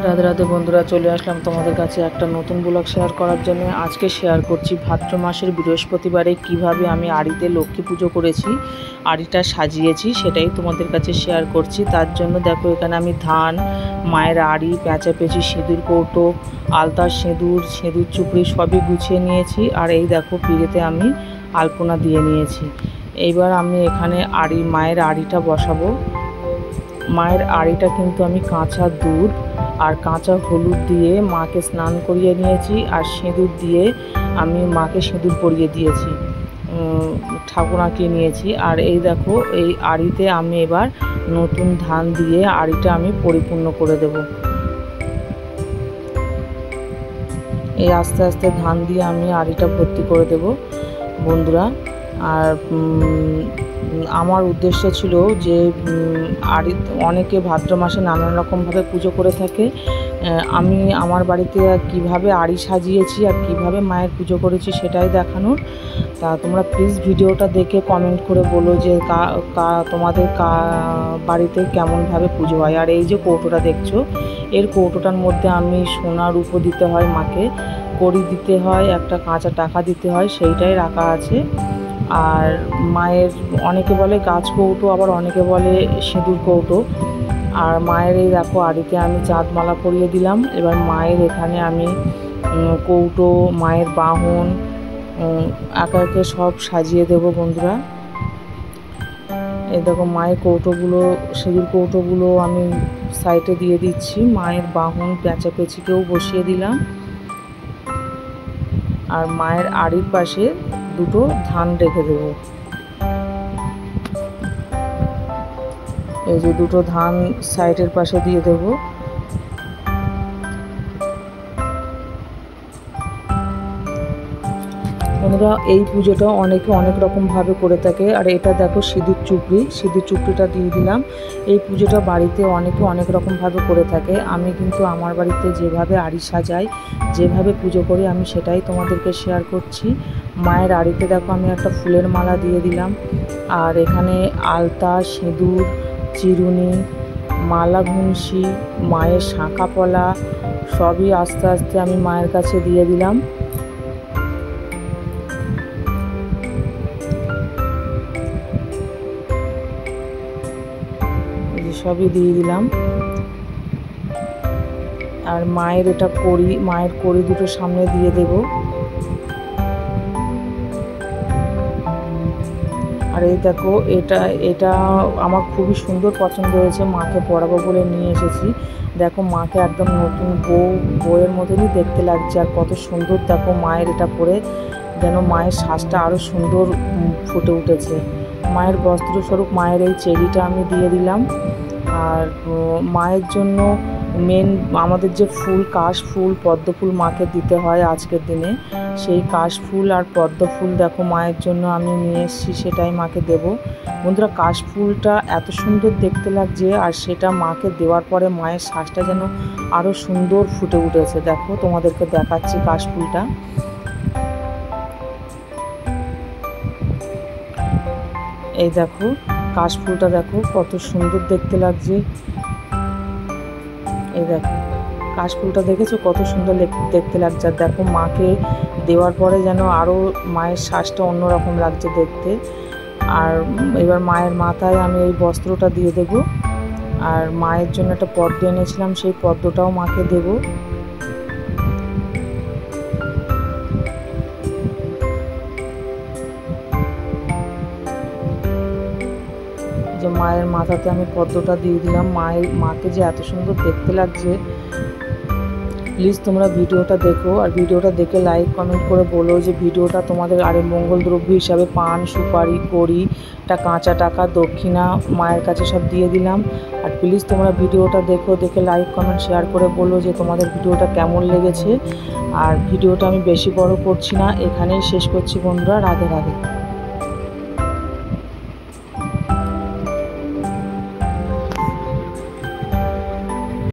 রাধে রাধে বন্ধুরা, চলে আসলাম তোমাদের কাছে একটা নতুন ব্লগ শেয়ার করার জন্য। আজকে শেয়ার করছি ভাদ্র মাসের বৃহস্পতিবারে কিভাবে আমি আড়িতে লক্ষ্মী পুজো করেছি, আড়িটা সাজিয়েছি, সেটাই তোমাদের কাছে শেয়ার করছি। তার জন্য দেখো, এখানে আমি ধান, মায়ের আড়ি, পেঁচাপেচি, সিঁদুর কৌটো, আলতা, সিঁদুর চুপড়ি সবই গুছিয়ে নিয়েছি। আর এই দেখো, পিড়েতে আমি আলপনা দিয়ে নিয়েছি। এইবার আমি এখানে মায়ের আড়িটা বসাবো। মায়ের আড়িটা কিন্তু আমি কাঁচা দুধ আর কাঁচা হলুদ দিয়ে মাকে স্নান করিয়ে নিয়েছি, আর সিঁদুর দিয়ে আমি মাকে সিঁদুর পরিয়ে দিয়েছি, ঠাকুরাকে নিয়েছি। আর এই দেখো, এই আড়িতে আমি এবার নতুন ধান দিয়ে আড়িটা আমি পরিপূর্ণ করে দেব। এই আস্তে আস্তে ধান দিয়ে আমি আড়িটা ভর্তি করে দেব বন্ধুরা। আর আমার উদ্দেশ্য ছিল যে অনেকে ভাদ্র মাসে নানান রকমভাবে পুজো করে থাকে। আমি আমার বাড়িতে কিভাবে আড়ি সাজিয়েছি আর কিভাবে মায়ের পুজো করেছি সেটাই দেখানোর। তা তোমরা প্লিজ ভিডিওটা দেখে কমেন্ট করে বলো যে তোমাদের বাড়িতে কেমনভাবে পুজো হয়। আর এই যে কৌটোটা দেখছো, এর কৌটোটার মধ্যে আমি সোনা রূপো দিতে হয় মাকে, কড়ি দিতে হয়, একটা কাঁচা টাকা দিতে হয়, সেইটাই রাখা আছে। আর মায়ের অনেকে বলে গাছ কৌটো, আবার অনেকে বলে সিঁদুর কৌটো। আর মায়ের এই দেখো, আড়িতে আমি চাঁদমালা পরিয়ে দিলাম। এবার মায়ের এখানে আমি কৌটো, মায়ের বাহন একে একে সব সাজিয়ে দেব বন্ধুরা। এই দেখো, মায়ের কৌটোগুলো, সিঁদুর কৌটোগুলো আমি সাইডে দিয়ে দিচ্ছি। মায়ের বাহন, পেঁচাপেচিকেও বসিয়ে দিলাম। আর মায়ের আড়ির পাশে দুটো ধান রেখে দেব। এই যে দুটো ধান সাইডের পাশে দিয়ে দেব। বন্ধুরা, এই পুজোটা অনেকে অনেক রকমভাবে করে থাকে। আর এটা দেখো সিঁদুর চুপড়িটা দিয়ে দিলাম। এই পুজোটা বাড়িতে অনেকে অনেক রকমভাবে করে থাকে। আমি কিন্তু আমার বাড়িতে যেভাবে আড়ি সাজাই, যেভাবে পুজো করি, আমি সেটাই তোমাদেরকে শেয়ার করছি। মায়ের আড়িতে দেখো, আমি একটা ফুলের মালা দিয়ে দিলাম। আর এখানে আলতা, সিঁদুর, চিরুনি, মালা, ঘুমসি, মায়ের শাঁখা পলা সবই আস্তে আস্তে আমি মায়ের কাছে দিয়ে দিলাম। সবই দিয়ে দিলাম। আর মায়ের কড়ি দুটো সামনে দিয়ে দেব। আর এই দেখো, এটা আমার খুবই সুন্দর পছন্দ হয়েছে, মাকে পরাবো বলে নিয়ে এসেছি। দেখো, মাকে একদম নতুন বউয়ের মতনই দেখতে লাগছে। আর কত সুন্দর দেখো, মায়ের এটা পরে যেন মায়ের সাজটা আরও সুন্দর ফুটে উঠেছে। মায়ের বস্ত্রস্বরূপ মায়ের এই চেরিটা আমি দিয়ে দিলাম। আর মায়ের জন্য মেন আমাদের যে ফুল, কাশফুল, পদ্মফুল মাকে দিতে হয় আজকের দিনে, সেই কাশফুল আর পদ্মফুল দেখো মায়ের জন্য আমি নিয়ে এসেছি, সেটাই মাকে দেব। বন্ধুরা, কাশফুলটা এত সুন্দর দেখতে লাগছে, আর সেটা মাকে দেওয়ার পরে মায়ের শ্বাসটা যেন আরও সুন্দর ফুটে উঠেছে। দেখো, তোমাদেরকে দেখাচ্ছি কাশফুলটা। এই দেখো, কাশফুলটা দেখো কত সুন্দর দেখতে লাগছে। এই দেখো, কাশফুলটা দেখেছো কত সুন্দর দেখতে লাগছে। আর দেখো, মাকে দেওয়ার পরে যেন আরও মায়ের শ্বাসটা অন্যরকম লাগছে দেখতে। আর এবার মায়ের মাথায় আমি এই বস্ত্রটা দিয়ে দেব। আর মায়ের জন্য একটা পদ্ম এনেছিলাম, সেই পদ্মটাও মাকে দেব। যে মায়ের মাথাতে আমি পদ্মটা দিয়ে দিলাম। মাকে যে এত সুন্দর দেখতে লাগছে। প্লিজ তোমরা ভিডিওটা দেখো, আর ভিডিওটা দেখে লাইক কমেন্ট করে বলো যে ভিডিওটা তোমাদের। আরে মঙ্গল দ্রব্য হিসাবে পান, সুপারি, কড়ি, একটা কাঁচা টাকা, দক্ষিণা মায়ের কাছে সব দিয়ে দিলাম। আর প্লিজ তোমরা ভিডিওটা দেখে লাইক কমেন্ট শেয়ার করে বলো যে তোমাদের ভিডিওটা কেমন লেগেছে। আর ভিডিওটা আমি বেশি বড় করছি না, এখানেই শেষ করছি বন্ধুরা। রাধে রাধে।